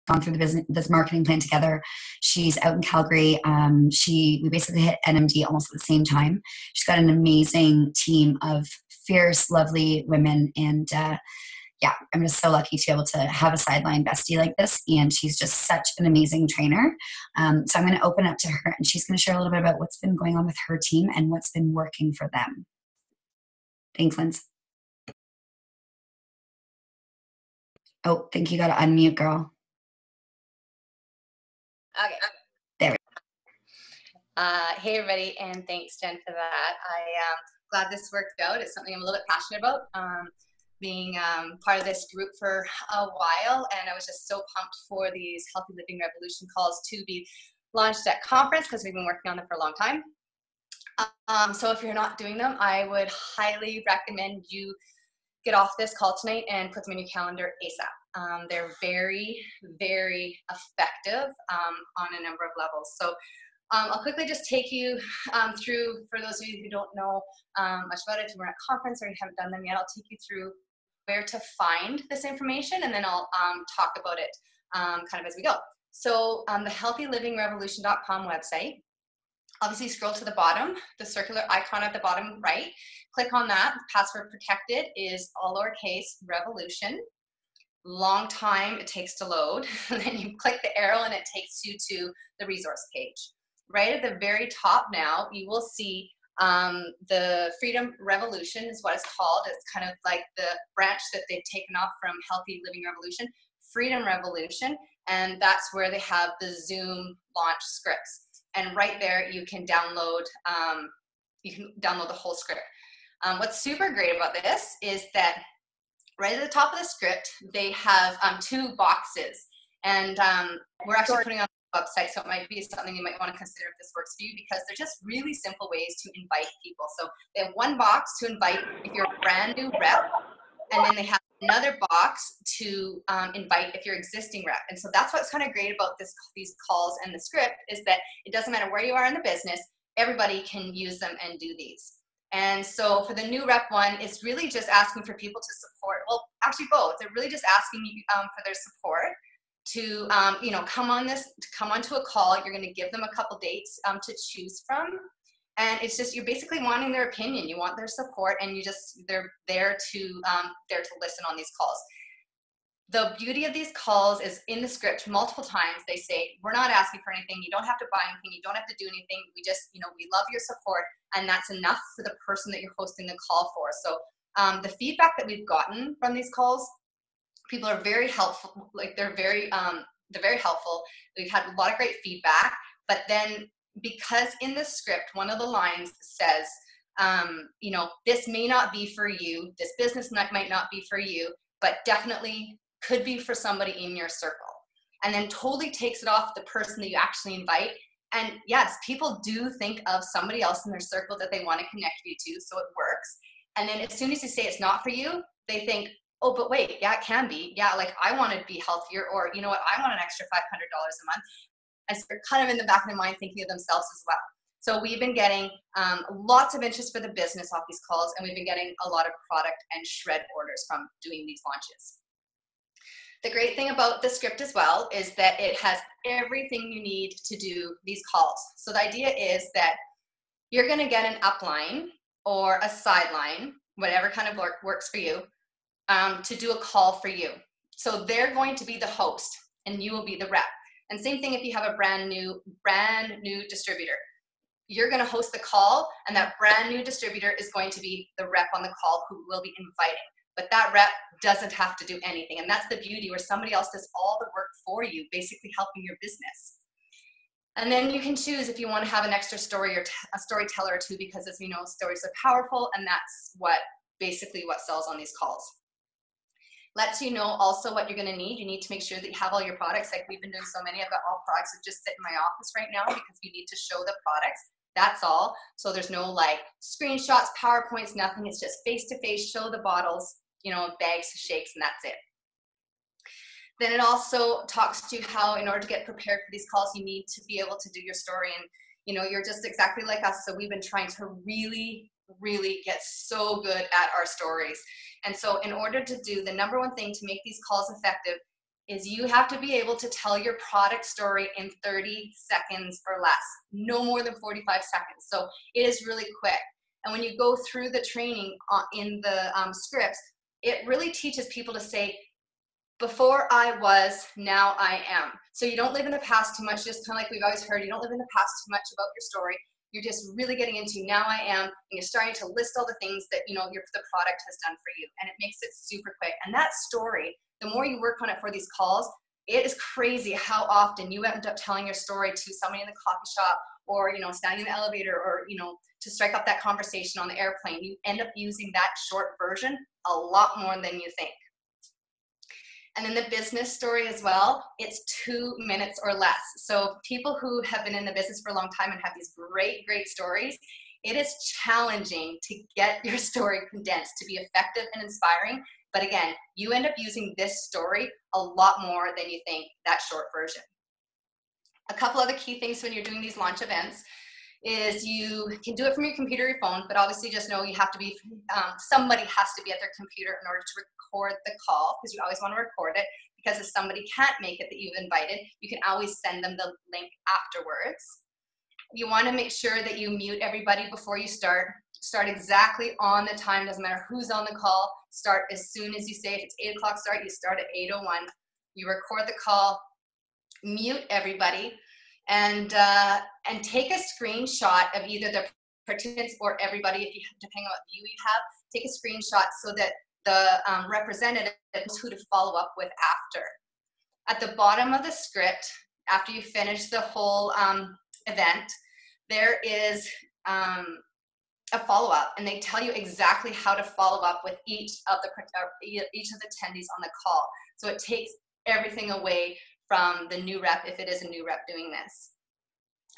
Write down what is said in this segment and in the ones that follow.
gone through the business, this marketing plan together. She's out in Calgary. We basically hit NMD almost at the same time. She's got an amazing team of fierce, lovely women, and yeah, I'm just so lucky to be able to have a sideline bestie like this. And she's just such an amazing trainer. So I'm going to open up to her, and she's going to share a little bit about what's been going on with her team and what's been working for them. Thanks, Lynsey. Oh, I think you got to unmute, girl. Okay. There we go. Hey, everybody, and thanks, Jen, for that. I'm glad this worked out. It's something I'm a little bit passionate about, being part of this group for a while, and I was just so pumped for these Healthy Living Revolution calls to be launched at conference because we've been working on them for a long time. So if you're not doing them, I would highly recommend you get off this call tonight and put them in your calendar ASAP. They're very, very effective on a number of levels. So I'll quickly just take you through, for those of you who don't know much about it, if you weren't at a conference or you haven't done them yet, I'll take you through where to find this information, and then I'll talk about it kind of as we go. So the healthylivingrevolution.com website, obviously scroll to the bottom, the circular icon at the bottom right, click on that. Password protected is all lowercase revolution. Long time it takes to load. And then you click the arrow and it takes you to the resource page. Right at the very top now, you will see the Freedom Revolution is what it's called. It's kind of like the branch that they've taken off from Healthy Living Revolution, Freedom Revolution, and that's where they have the Zoom launch scripts. And right there, you can download the whole script. What's super great about this is that right at the top of the script, they have 2 boxes, and we're actually putting on the website, so it might be something you might want to consider if this works for you, because they're just really simple ways to invite people. So they have 1 box to invite if you're a brand new rep, and then they have another box to invite if you're existing rep. And so that's what's kind of great about these calls and the script, is that it doesn't matter where you are in the business, everybody can use them and do these. And so for the new rep one, it's really just asking for people to support, well, actually both. They're really just asking you for their support to, come onto a call. You're going to give them a couple dates to choose from. And it's just, you're basically wanting their opinion. You want their support, and they're there to listen on these calls. The beauty of these calls is in the script, multiple times they say, we're not asking for anything. You don't have to buy anything. You don't have to do anything. We just, we love your support, and that's enough for the person that you're hosting the call for. So the feedback that we've gotten from these calls, people are very helpful. Like they're very helpful. We've had a lot of great feedback, but then because in the script, one of the lines says, this may not be for you. This business might not be for you, but definitely could be for somebody in your circle. And then totally takes it off the person that you actually invite. And yes, people do think of somebody else in their circle that they want to connect you to, so it works. And then as soon as you say it's not for you, they think, oh, but wait, yeah, it can be. Yeah, like I want to be healthier, or you know what, I want an extra $500 a month. And so they're kind of in the back of their mind thinking of themselves as well. So we've been getting lots of interest for the business off these calls, and we've been getting a lot of product and shred orders from doing these launches. The great thing about the script as well is that it has everything you need to do these calls. So the idea is that you're going to get an upline or a sideline, whatever kind of work works for you, to do a call for you. So they're going to be the host, and you will be the rep. And same thing if you have a brand new distributor. You're going to host the call, and that brand new distributor is going to be the rep on the call who will be inviting. But that rep doesn't have to do anything. And that's the beauty, where somebody else does all the work for you, basically helping your business. And then you can choose if you want to have an extra story or a storyteller or two, because as we know, stories are powerful, and that's basically what sells on these calls. Lets you know also what you're going to need. You need to make sure that you have all your products. Like we've been doing so many, I've got all products that just sit in my office right now because we need to show the products. That's all. So there's no like screenshots, PowerPoints, nothing. It's just face-to-face, show the bottles, bags, shakes, and that's it. Then it also talks to you how, in order to get prepared for these calls, you need to be able to do your story. And, you're just exactly like us. So we've been trying to really, really get so good at our stories. And so in order to do the number one thing to make these calls effective is you have to be able to tell your product story in 30 seconds or less, no more than 45 seconds. So it is really quick. And when you go through the training in the scripts, it really teaches people to say, before I was, now I am. So you don't live in the past too much, just kind of like we've always heard, you don't live in the past too much about your story. You're just really getting into now I am, and you're starting to list all the things that the product has done for you, and it makes it super quick. And that story, the more you work on it for these calls, it is crazy how often you end up telling your story to somebody in the coffee shop, or standing in the elevator, or to strike up that conversation on the airplane. You end up using that short version a lot more than you think. And then the business story as well, it's 2 minutes or less. So people who have been in the business for a long time and have these great, great stories, it is challenging to get your story condensed to be effective and inspiring. But again, you end up using this story a lot more than you think, that short version. A couple other key things when you're doing these launch events is you can do it from your computer or your phone, but obviously just know you have to be, somebody has to be at their computer in order to record the call, because you always want to record it, because if somebody can't make it that you've invited, you can always send them the link afterwards. You want to make sure that you mute everybody before you start. Start exactly on the time, doesn't matter who's on the call. Start as soon as you say. If it's 8 o'clock start, you start at 8:01. You record the call, mute everybody, and take a screenshot of either the participants or everybody, if you depending on what view you have. Take a screenshot so that the representative knows who to follow up with after. At the bottom of the script, after you finish the whole event, there is a follow-up, and they tell you exactly how to follow up with each of the attendees on the call. So it takes everything away from the new rep, if it is a new rep doing this.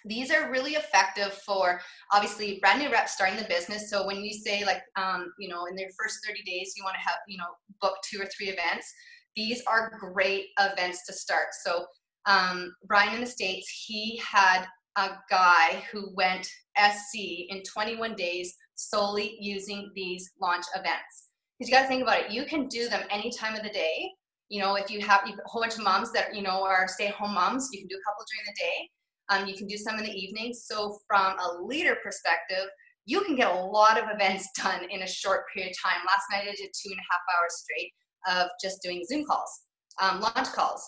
These are really effective for, obviously, brand new reps starting the business. So when you say, like, in their first 30 days, you want to have, book 2 or 3 events. These are great events to start. So Brian in the States, he had a guy who went SC in 21 days solely using these launch events. Because you got to think about it. You can do them any time of the day. If you have a whole bunch of moms that, are stay-at-home moms, you can do a couple during the day. You can do some in the evening. So from a leader perspective, you can get a lot of events done in a short period of time. Last night I did 2.5 hours straight of just doing Zoom calls, launch calls.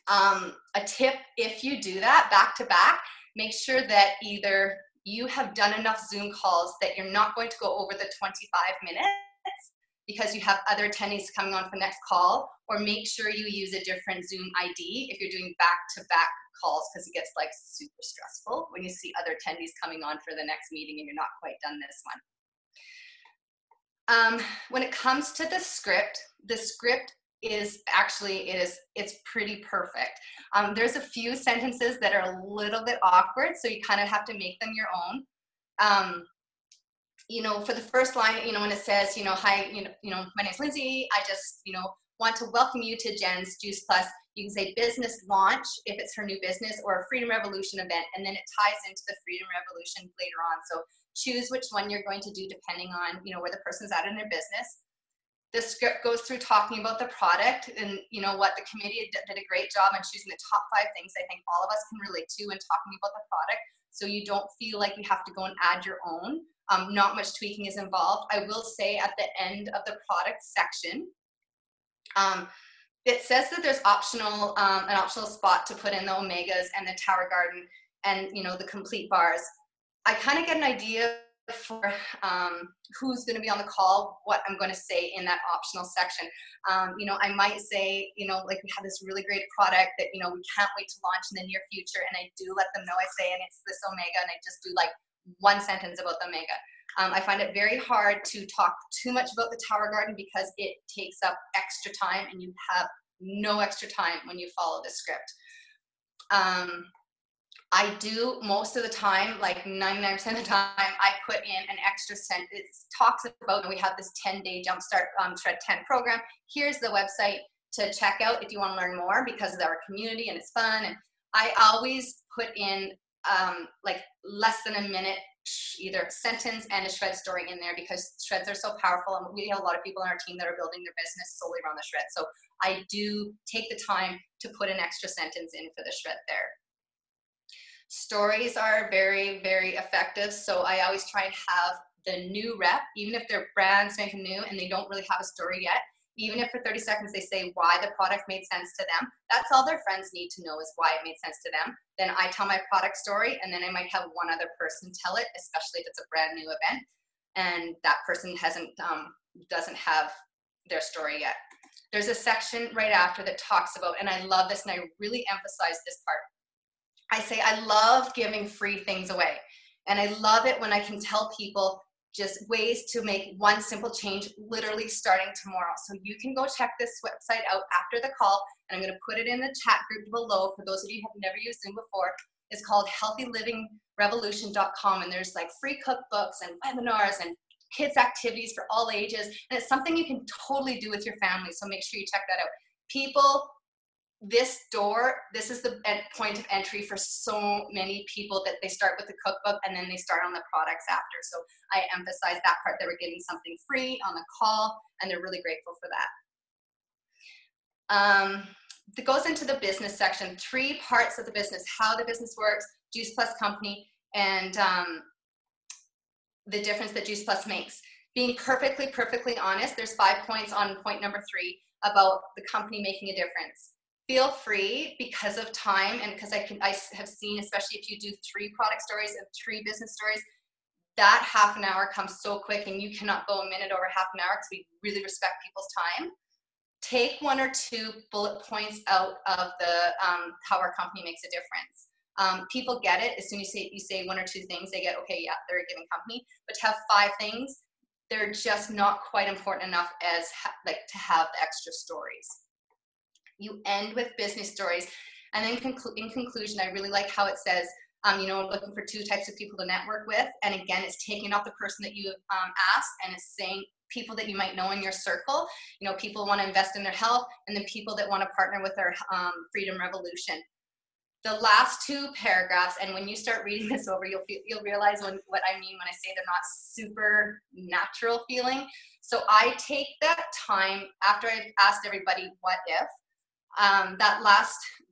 A tip, if you do that back to back, make sure that either you have done enough Zoom calls that you're not going to go over the 25 minutes because you have other attendees coming on for the next call, or make sure you use a different Zoom ID if you're doing back-to-back calls, because it gets like super stressful when you see other attendees coming on for the next meeting and you're not quite done this one. When it comes to the script is actually, it's pretty perfect. There's a few sentences that are a little bit awkward, so you kind of have to make them your own. For the first line, when it says, hi, my name's Lynsey, I just, want to welcome you to Jen's Juice Plus. You can say business launch if it's her new business, or a Freedom Revolution event, and then it ties into the Freedom Revolution later on. So choose which one you're going to do depending on, where the person's at in their business. The script goes through talking about the product, and what the committee did a great job on choosing the top 5 things I think all of us can relate to when talking about the product, so you don't feel like you have to go and add your own. Not much tweaking is involved. I will say at the end of the product section, it says that there's an optional spot to put in the Omegas and the Tower Garden and the complete bars. I kind of get an idea for who's going to be on the call, what I'm going to say in that optional section. I might say, like, we have this really great product that, we can't wait to launch in the near future. And I do let them know, I say, and it's this Omega, and I just do like 1 sentence about the Omega. I find it very hard to talk too much about the Tower Garden because it takes up extra time, and you have no extra time when you follow the script. I do most of the time, like 99% of the time, I put in an extra sentence. It talks about, we have this 10-day Jumpstart Shred 10 program. Here's the website to check out if you want to learn more, because of our community and it's fun. And I always put in like less than a minute either a sentence and a shred story in there, because shreds are so powerful, and we have a lot of people on our team that are building their business solely around the shred. So I do take the time to put an extra sentence in for the shred there. Stories are very, very effective. So I always try and have the new rep, even if they're brand spanking new and they don't really have a story yet, even if for 30 seconds they say why the product made sense to them, that's all their friends need to know, is why it made sense to them. Then I tell my product story, and then I might have one other person tell it, especially if it's a brand new event and that person doesn't have their story yet. There's a section right after that talks about, and I love this and I really emphasize this part. I say I love giving free things away, and I love it when I can tell people just ways to make one simple change literally starting tomorrow. So you can go check this website out after the call, and I'm going to put it in the chat group below for those of you who have never used Zoom before. It's called healthylivingrevolution.com, and there's like free cookbooks and webinars and kids activities for all ages, and it's something you can totally do with your family. So make sure you check that out. People, this is the point of entry for so many people, that they start with the cookbook and then they start on the products after. So I emphasize that part, that we're getting something free on the call, and they're really grateful for that. It goes into the business section, 3 parts of the business: how the business works, Juice Plus company, and the difference that Juice Plus makes. Being perfectly honest, there's 5 points on point number 3 about the company making a difference. Feel free, because of time, and because I have seen, especially if you do 3 product stories and 3 business stories, that half an hour comes so quick, and you cannot go a minute over half an hour, because we really respect people's time. Take 1 or 2 bullet points out of the how our company makes a difference. People get it as soon as you say 1 or 2 things. They get, okay, yeah, they're a giving company. But to have 5 things, they're just not quite important enough as to have the extra stories. You end with business stories, and then in conclusion, I really like how it says, looking for 2 types of people to network with. And again, it's taking off the person that you asked, and it's saying people that you might know in your circle. People want to invest in their health, and then people that want to partner with our Freedom Revolution. The last 2 paragraphs, and when you start reading this over, you'll realize what I mean when I say they're not super natural feeling. So I take that time after I've asked everybody what if.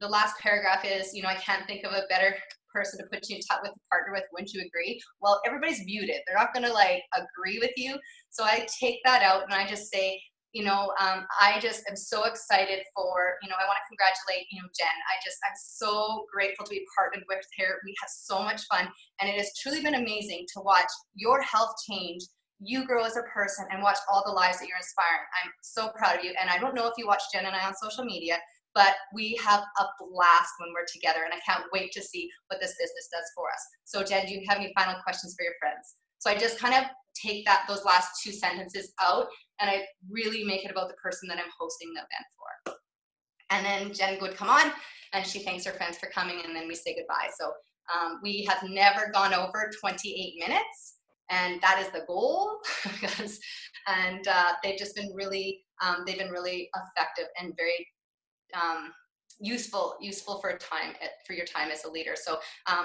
The last paragraph is, I can't think of a better person to put you in touch with, to partner with. Wouldn't you agree? Well, everybody's muted. They're not going to agree with you. So I take that out, and I just say, I just am so excited for, I want to congratulate, Jen. I'm so grateful to be partnered with her. We have so much fun, and it has truly been amazing to watch your health change, you grow as a person, and watch all the lives that you're inspiring. I'm so proud of you. And I don't know if you watch Jen and I on social media, but we have a blast when we're together, and I can't wait to see what this business does for us. So Jen, do you have any final questions for your friends? So I just kind of take those last 2 sentences out, and I really make it about the person that I'm hosting the event for. And then Jen would come on, and she thanks her friends for coming, and then we say goodbye. So we have never gone over 28 minutes, and that is the goal. And they've just been really, effective and very useful for your time as a leader. So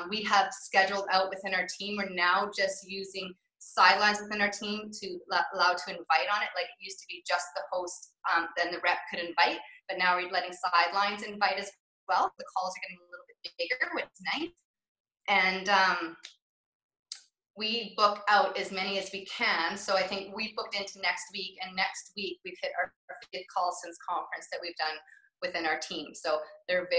we have scheduled out within our team. We're now just using sidelines within our team to allow to invite on it. Like it used to be just the host, then the rep could invite, but now we're letting sidelines invite as well. The calls are getting a little bit bigger, which is nice. And we book out as many as we can. So I think we booked into next week, and next week we've hit our 5th call since conference that we've done within our team. So they're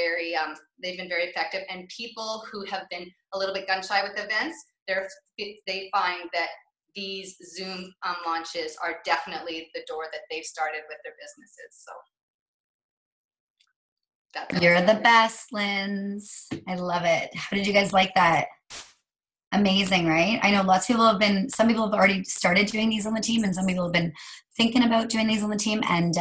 they've been very effective, and people who have been a little bit gun shy with events, they find that these Zoom launches are definitely the door that they've started with their businesses. So you're the best, Lyns. I love it. How did you guys like that? Amazing, right? I know some people have already started doing these on the team, and some people have been thinking about doing these on the team. And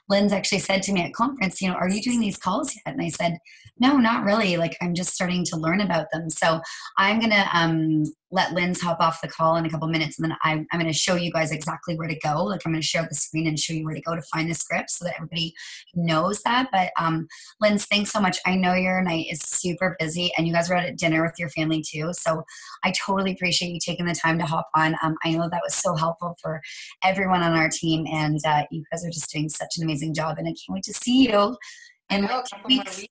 Lynn's actually said to me at conference, are you doing these calls yet? And I said, no, not really. Like, I'm just starting to learn about them. So I'm going to let Lynn's hop off the call in a couple minutes. And then I'm going to show you guys exactly where to go. Like, I'm going to share the screen and show you where to go to find the script so that everybody knows that. But Lynn's, thanks so much. I know your night is super busy and you guys were out at dinner with your family too. So I totally appreciate you taking the time to hop on. I know that was so helpful for everyone on our team. And you guys are just doing such an amazing job. And I can't wait to see you in like 2 weeks.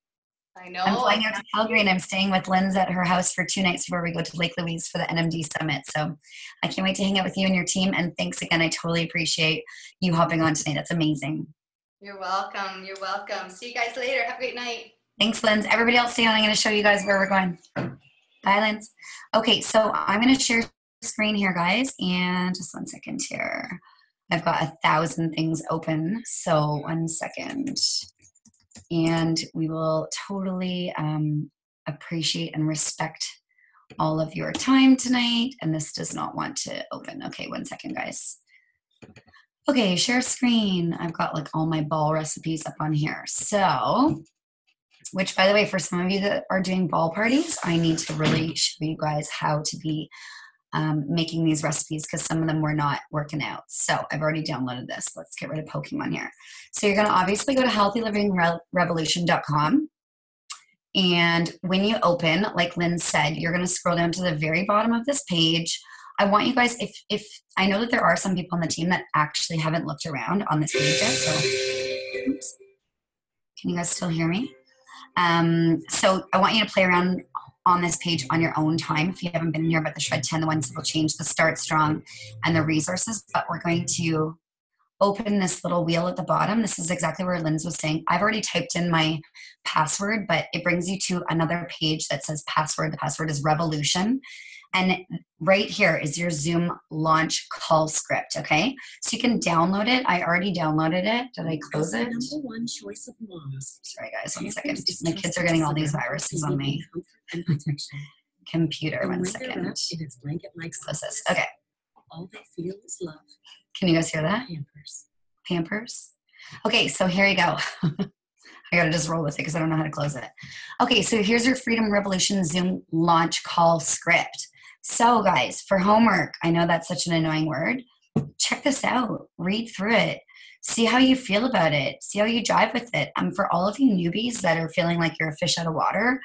I know. I'm flying out to Calgary and I'm staying with Lynn's at her house for 2 nights before we go to Lake Louise for the NMD Summit. So I can't wait to hang out with you and your team. And thanks again. I totally appreciate you hopping on today. That's amazing. You're welcome. You're welcome. See you guys later. Have a great night. Thanks, Lynn's. Everybody else stay on. I'm going to show you guys where we're going. Bye, Lynn's. Okay, so I'm going to share screen here, guys. And just 1 second here. I've got 1,000 things open. So 1 second. And we will totally appreciate and respect all of your time tonight. And this does not want to open. Okay, 1 second, guys. Okay, share screen. I've got like all my ball recipes up on here. So, which by the way, for some of you that are doing ball parties, I need to really show you guys how to be making these recipes because some of them were not working out. So I've already downloaded this. Let's get rid of Pokemon here. So you're going to obviously go to healthylivingrevolution.com. And when you open, like Lynn said, you're going to scroll down to the very bottom of this page. I want you guys, if I know that there are some people on the team that actually haven't looked around on this page yet. So, oops. Can you guys still hear me? So I want you to play around on this page on your own time if you haven't been here about the Shred 10, the ones that will change, the Start Strong, and the resources. But we're going to open this little wheel at the bottom. This is exactly where Lynn's was saying. I've already typed in my password, but it brings you to another page that says password. The password is Revolution. And right here is your Zoom launch call script, okay? So you can download it. I already downloaded it. Did I close it? Number one choice of moms. Sorry, guys, 1 second. My kids are getting all these viruses on my computer. 1 second. Close this. Okay. All they feel is love. Can you guys hear that? Pampers. Pampers. Okay, so here you go. I got to just roll with it because I don't know how to close it. Okay, so here's your Freedom Revolution Zoom launch call script. So guys, for homework, I know that's such an annoying word. Check this out. Read through it. See how you feel about it. See how you jive with it. For all of you newbies that are feeling like you're a fish out of water,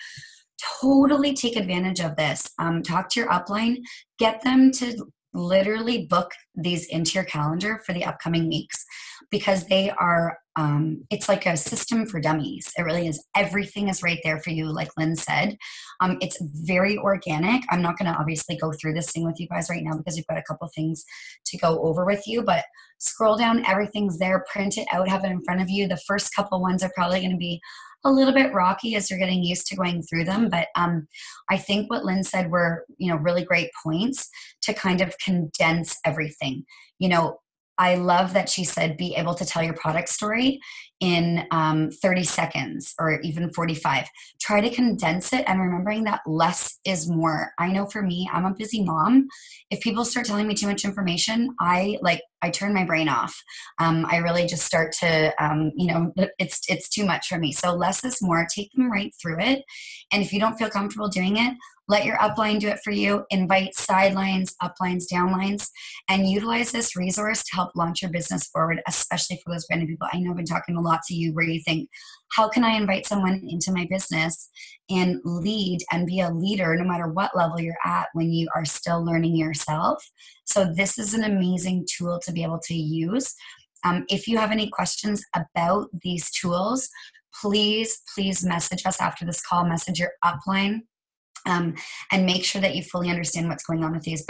totally take advantage of this. Talk to your upline. Get them to literally book these into your calendar for the upcoming weeks because they are it's like a system for dummies. It really is. Everything is right there for you, like Lynn said. It's very organic. I'm not going to obviously go through this thing with you guys right now because we've got a couple things to go over with you, but scroll down, everything's there, print it out, have it in front of you. The first couple ones are probably going to be a little bit rocky as you're getting used to going through them. But I think what Lynn said were, really great points to kind of condense everything. I love that she said, be able to tell your product story in 30 seconds or even 45. Try to condense it and remembering that less is more. I know for me, I'm a busy mom. If people start telling me too much information, I turn my brain off. I really just start to, it's too much for me. So less is more. Take them right through it. And if you don't feel comfortable doing it, let your upline do it for you. Invite sidelines, uplines, downlines, and utilize this resource to help launch your business forward, especially for those brand new people. I know I've been talking a lot to you where you think, how can I invite someone into my business and lead and be a leader no matter what level you're at when you are still learning yourself? So this is an amazing tool to be able to use. If you have any questions about these tools, please message us after this call, message your upline. And make sure that you fully understand what's going on with these.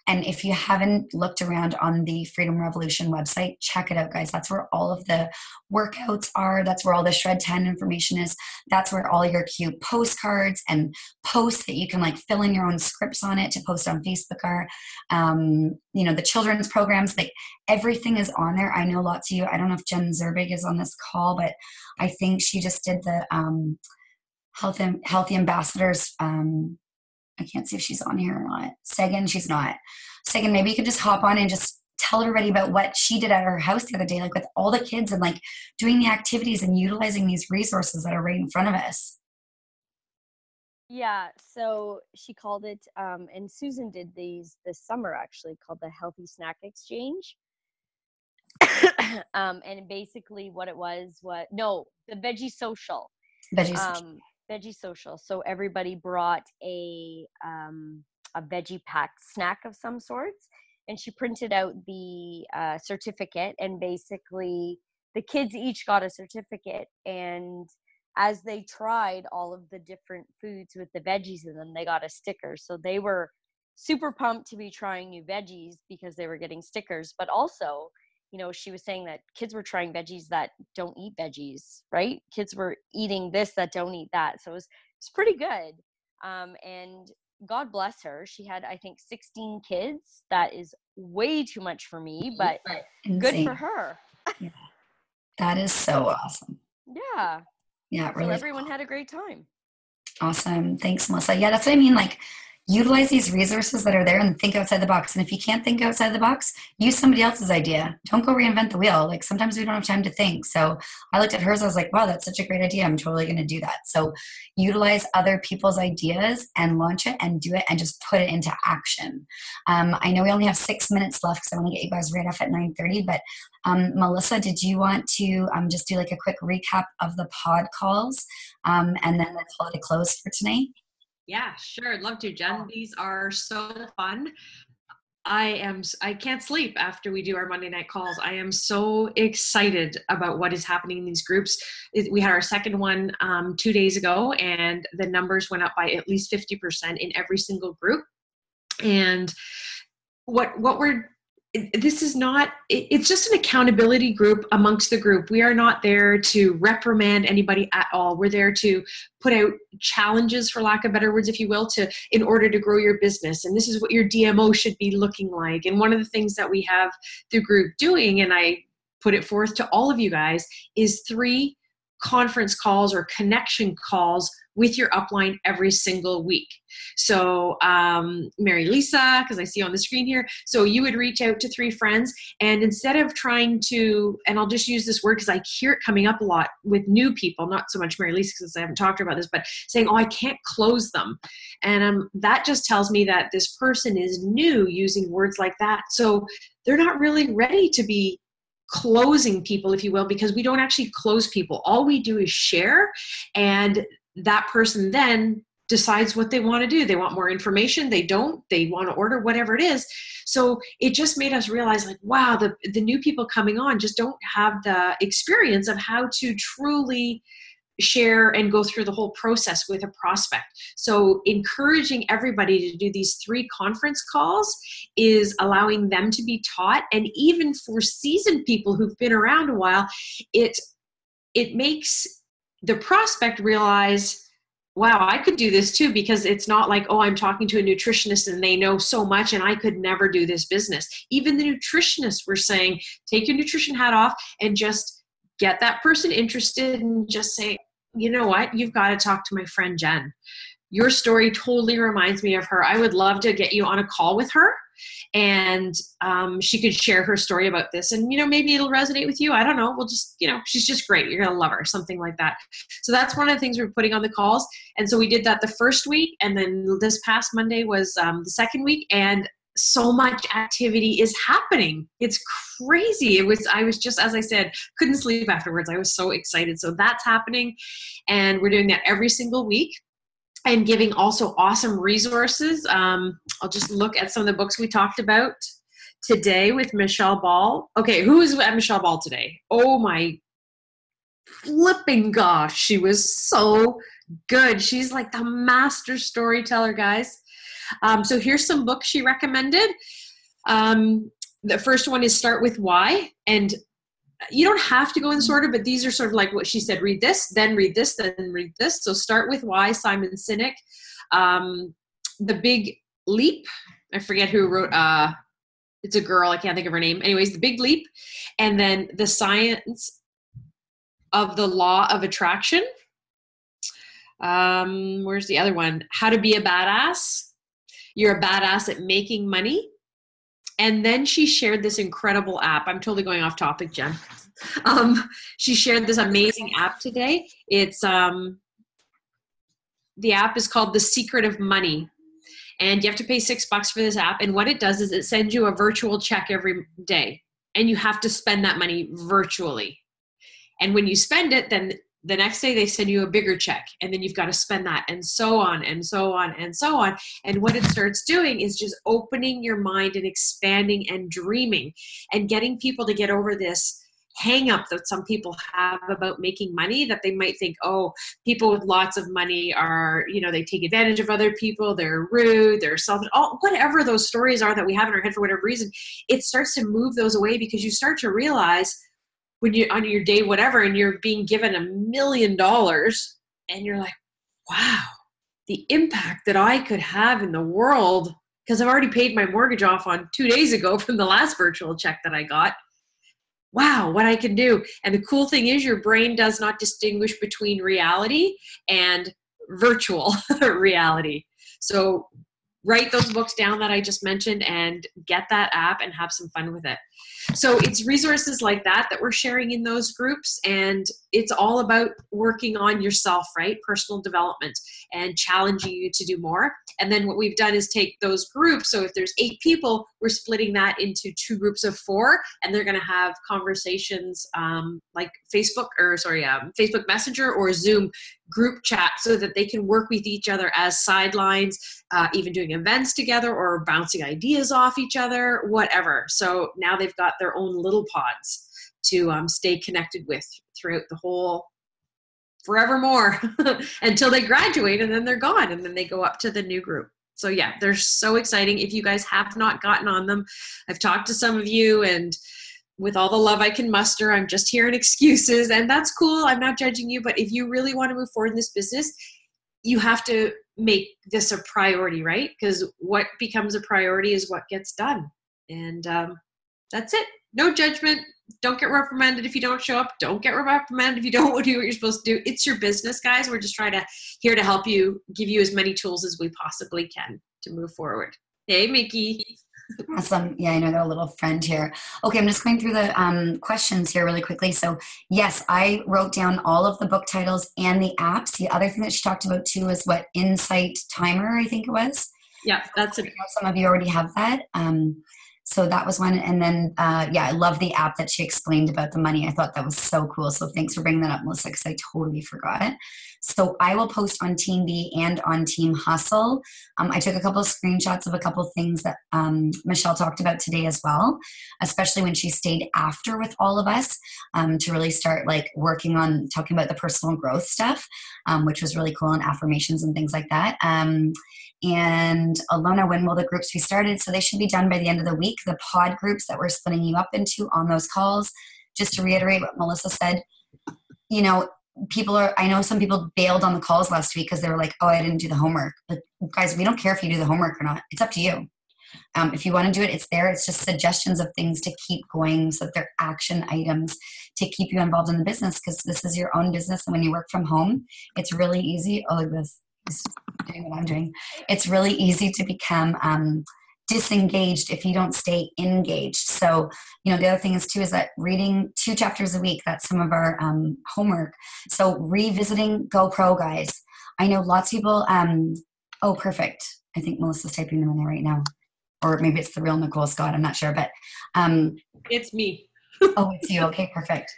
And if you haven't looked around on the Freedom Revolution website, check it out, guys. That's where all of the workouts are. That's where all the Shred 10 information is. That's where all your cute postcards and posts that you can fill in your own scripts on it to post on Facebook are. The children's programs, everything is on there. I know lots of you, I don't know if Jen Zerbig is on this call, but I think she just did the, Healthy Ambassadors. I can't see if she's on here or not. Sagan, she's not. Sagan, maybe you could just hop on and just tell everybody about what she did at her house the other day, like with all the kids and like doing the activities and utilizing these resources that are right in front of us. Yeah, so she called it, and Susan did these this summer actually, called the Healthy Snack Exchange. And basically what it was, the Veggie Social. Veggie Social. So everybody brought a veggie packed snack of some sorts, and she printed out the certificate, and basically the kids each got a certificate, and as they tried all of the different foods with the veggies in them, they got a sticker. So they were super pumped to be trying new veggies because they were getting stickers. But also, she was saying that kids were trying veggies that don't eat veggies, right? Kids were eating this that don't eat that. So it's pretty good. And God bless her. She had, I think, 16 kids. That is way too much for me, but good for her. Yeah. That is so awesome. Yeah. Yeah, really. So everyone had a great time. Awesome. Thanks, Melissa. Yeah, that's what I mean. Like, utilize these resources that are there and think outside the box. And if you can't think outside the box, use somebody else's idea. Don't go reinvent the wheel. Like, sometimes we don't have time to think. So I looked at hers. I was like, wow, that's such a great idea. I'm totally going to do that. So utilize other people's ideas and launch it and do it and just put it into action. I know we only have 6 minutes left because I want to get you guys right off at 9:30. But Melissa, did you want to just do like a quick recap of the pod calls and then let's call it a close for tonight? Yeah, sure. I'd love to, Jen. These are so fun. I can't sleep after we do our Monday night calls. I am so excited about what is happening in these groups. We had our second one 2 days ago, and the numbers went up by at least 50% in every single group. And it's just an accountability group amongst the group. We are not there to reprimand anybody at all. We're there to put out challenges, for lack of better words, if you will, in order to grow your business. And this is what your DMO should be looking like. And one of the things that we have the group doing, and I put it forth to all of you guys, is 3 conference calls or connection calls with your upline every single week. So Mary Lisa, because I see you on the screen here, so you would reach out to 3 friends, and instead of trying to, and I'll just use this word because I hear it coming up a lot with new people, not so much Mary Lisa because I haven't talked to her about this, but saying, oh, I can't close them. And that just tells me that this person is new using words like that. So they're not really ready to be closing people, if you will, because we don't actually close people. All we do is share, and that person then decides what they want to do. They want more information. They don't. They want to order whatever it is. So it just made us realize, like, wow, the new people coming on just don't have the experience of how to truly share and go through the whole process with a prospect. So encouraging everybody to do these 3 conference calls is allowing them to be taught. And even for seasoned people who've been around a while, it makes the prospect realize, wow, I could do this too, because it's not like, oh, I'm talking to a nutritionist and they know so much and I could never do this business. Even the nutritionists were saying, take your nutrition hat off and just get that person interested and just say, you know what, you've got to talk to my friend Jen. Your story totally reminds me of her. I would love to get you on a call with her, and she could share her story about this, and maybe it'll resonate with you. I don't know. We'll just, she's just great. You're gonna love her, something like that. So that's one of the things we're putting on the calls. And so we did that the first week, and then this past Monday was the second week, and so much activity is happening. It's crazy. I was just, as I said, couldn't sleep afterwards. I was so excited. So that's happening, and we're doing that every single week. And giving also awesome resources. I'll just look at some of the books we talked about today with Michelle Ball. Okay, who is at Michelle Ball today? Oh my flipping gosh, she was so good. She's like the master storyteller, guys. So here's some books she recommended. The first one is Start With Why. And you don't have to go in this order, but these are sort of like what she said: read this, then read this, then read this. So Start With Why, Simon Sinek. The Big Leap, I forget who wrote, it's a girl, I can't think of her name. Anyways, The Big Leap. And then The Science of the Law of Attraction. Where's the other one? How to Be a Badass. You're a Badass at Making Money. And then she shared this incredible app. I'm totally going off topic, Jen. She shared this amazing app today. It's the app is called The Secret of Money. And you have to pay $6 for this app. And what it does is it sends you a virtual check every day. And you have to spend that money virtually. And when you spend it, then the next day they send you a bigger check. And then you've got to spend that, and so on and so on and so on. And what it starts doing is just opening your mind and expanding and dreaming and getting people to get over this hang up that some people have about making money, that they might think, oh, people with lots of money are, they take advantage of other people, they're rude, they're selfish, whatever those stories are that we have in our head for whatever reason. It starts to move those away, because you start to realize when you're on your day, whatever, and you're being given $1 million, and you're like, wow, the impact that I could have in the world, because I've already paid my mortgage off on 2 days ago from the last virtual check that I got. Wow, what I can do. And the cool thing is, your brain does not distinguish between reality and virtual reality. So write those books down that I just mentioned and get that app and have some fun with it. So it's resources like that we're sharing in those groups, and it's all about working on yourself, right? Personal development and challenging you to do more. And then what we've done is take those groups. So if there's 8 people, we're splitting that into 2 groups of 4, and they're going to have conversations like Facebook Messenger or Zoom group chat, so that they can work with each other as sidelines, even doing events together or bouncing ideas off each other, whatever. So now they've got their own little pods to stay connected with throughout the whole forevermore until they graduate, and then they're gone, and then they go up to the new group. So yeah, they're so exciting. If you guys have not gotten on them, I've talked to some of you, and with all the love I can muster, I'm just hearing excuses, and that's cool. I'm not judging you, but if you really want to move forward in this business, you have to make this a priority, right? Because what becomes a priority is what gets done. And that's it. No judgment. Don't get reprimanded if you don't show up. Don't get reprimanded if you don't do what you're supposed to do. It's your business, guys. We're just here to help you, give you as many tools as we possibly can to move forward. Hey, Mickey. Awesome. Yeah, I know they're a little friend here. Okay, I'm just going through the questions here really quickly. So yes, I wrote down all of the book titles and the apps. The other thing that she talked about too is Insight Timer, I think it was. Yeah, that's it. Some of you already have that. So that was one. And then, I love the app that she explained about the money. I thought that was so cool. So thanks for bringing that up, Melissa, because I totally forgot. So I will post on Team B and on Team Hustle. I took a couple of screenshots of a couple of things that Michelle talked about today as well, especially when she stayed after with all of us to really start working on talking about the personal growth stuff, which was really cool, and affirmations and things like that. And Alona, when will the groups be started? So they should be done by the end of the week. The pod groups that we're splitting you up into on those calls, just to reiterate what Melissa said, I know some people bailed on the calls last week because they were like, oh, I didn't do the homework. But guys, we don't care if you do the homework or not. It's up to you. If you want to do it, it's there. It's just suggestions of things to keep going, so that they're action items to keep you involved in the business, because this is your own business. And when you work from home, it's really easy. Oh, look at this. It's doing what I'm doing. It's really easy to become disengaged if you don't stay engaged. So, the other thing is that reading 2 chapters a week, that's some of our homework. So revisiting GoPro, guys. I know lots of people, oh, perfect. I think Melissa's typing them in there right now. Or maybe it's the real Nicole Scott. I'm not sure, but. It's me. Oh, it's you. Okay, perfect.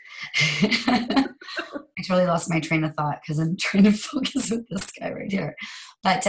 I totally lost my train of thought because I'm trying to focus with this guy right here. But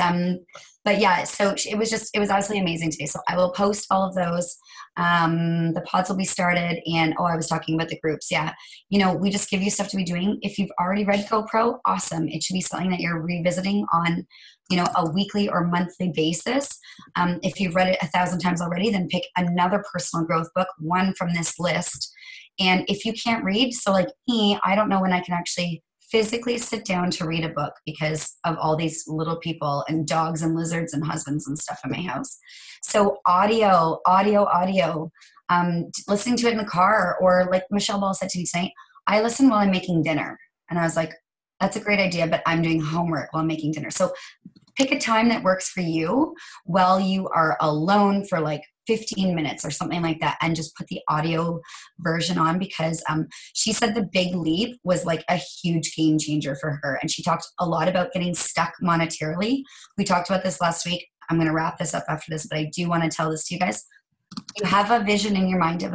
yeah, so it was absolutely amazing today. So I will post all of those. The pods will be started, and I was talking about the groups. Yeah. We just give you stuff to be doing. If you've already read GoPro, awesome. It should be something that you're revisiting on, a weekly or monthly basis. If you've read it 1,000 times already, then pick another personal growth book, one from this list. And if you can't read, so like me, I don't know when I can actually physically sit down to read a book because of all these little people and dogs and lizards and husbands and stuff in my house. So audio, listening to it in the car, or like Michelle Ball said to me tonight, I listen while I'm making dinner. And I was like, that's a great idea, but I'm doing homework while I'm making dinner. So pick a time that works for you while you are alone for like 15 minutes or something like that, and just put the audio version on, because she said the big leap was like a huge game changer for her. And she talked a lot about getting stuck monetarily. We talked about this last week. I'm going to wrap this up after this, but I do want to tell this to you guys. You have a vision in your mind of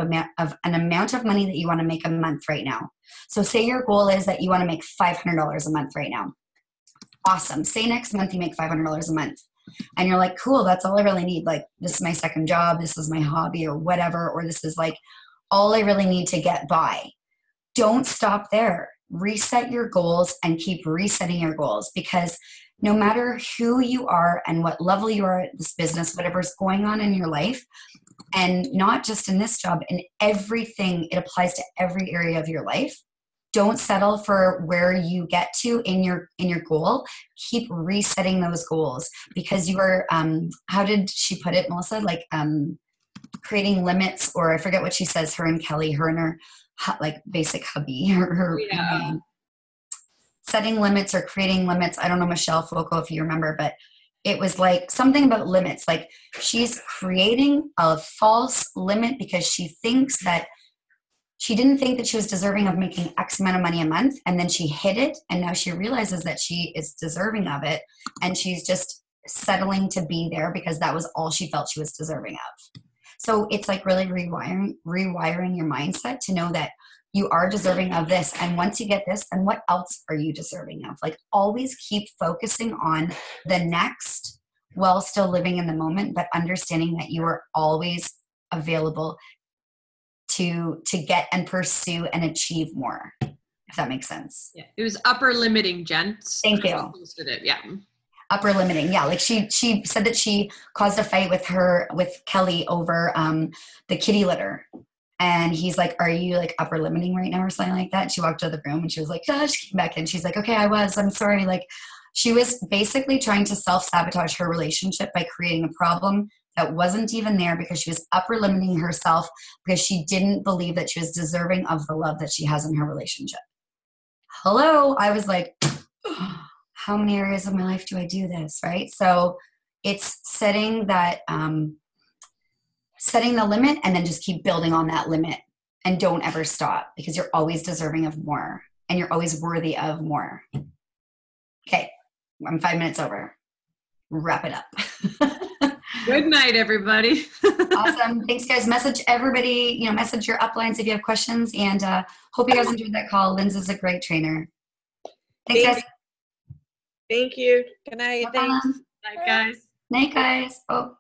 an amount of money that you want to make a month right now. So say your goal is that you want to make $500 a month right now. Awesome. Say next month you make $500 a month. And you're like, cool, that's all I really need. Like, this is my second job. This is my hobby or whatever. Or this is like all I really need to get by. Don't stop there. Reset your goals and keep resetting your goals, because no matter who you are and what level you are at this business, whatever's going on in your life, and not just in this job, in everything, it applies to every area of your life. Don't settle for where you get to in your goal. Keep resetting those goals, because you are, how did she put it, Melissa? Like creating limits, or I forget what she says, her and Kelly, her and her like basic hubby, her setting limits or creating limits. I don't know, Michelle Foucault, if you remember, but it was like something about limits. Like she's creating a false limit because she thinks that she didn't think that she was deserving of making X amount of money a month, and then she hit it, and now she realizes that she is deserving of it, and she's just settling to be there because that was all she felt she was deserving of. So it's like really rewiring your mindset to know that you are deserving of this, and once you get this, then what else are you deserving of? Like, always keep focusing on the next while still living in the moment, but understanding that you are always available to get and pursue and achieve more, if that makes sense. Yeah, it was upper limiting, Jen. Thank you. Posted it. Yeah. Upper limiting. Yeah. Like she said that she caused a fight with Kelly over the kitty litter. And he's like, are you like upper limiting right now or something like that? And she walked out of the room and she was like, oh, she came back in. She's like, okay, I'm sorry. Like, she was basically trying to self-sabotage her relationship by creating a problem that wasn't even there, because she was upper limiting herself because she didn't believe that she was deserving of the love that she has in her relationship. Hello. I was like, how many areas of my life do I do this? Right. So it's setting that, setting the limit, and then just keep building on that limit, and don't ever stop, because you're always deserving of more, and you're always worthy of more. Okay. I'm 5 minutes over. Wrap it up. Good night, everybody. Awesome. Thanks, guys. Message everybody, message your uplines if you have questions, and hope you guys enjoyed that call. Lynsey's a great trainer. Thanks, guys. Thank you. Good night. Thanks. Night, guys. Night, guys. Oh.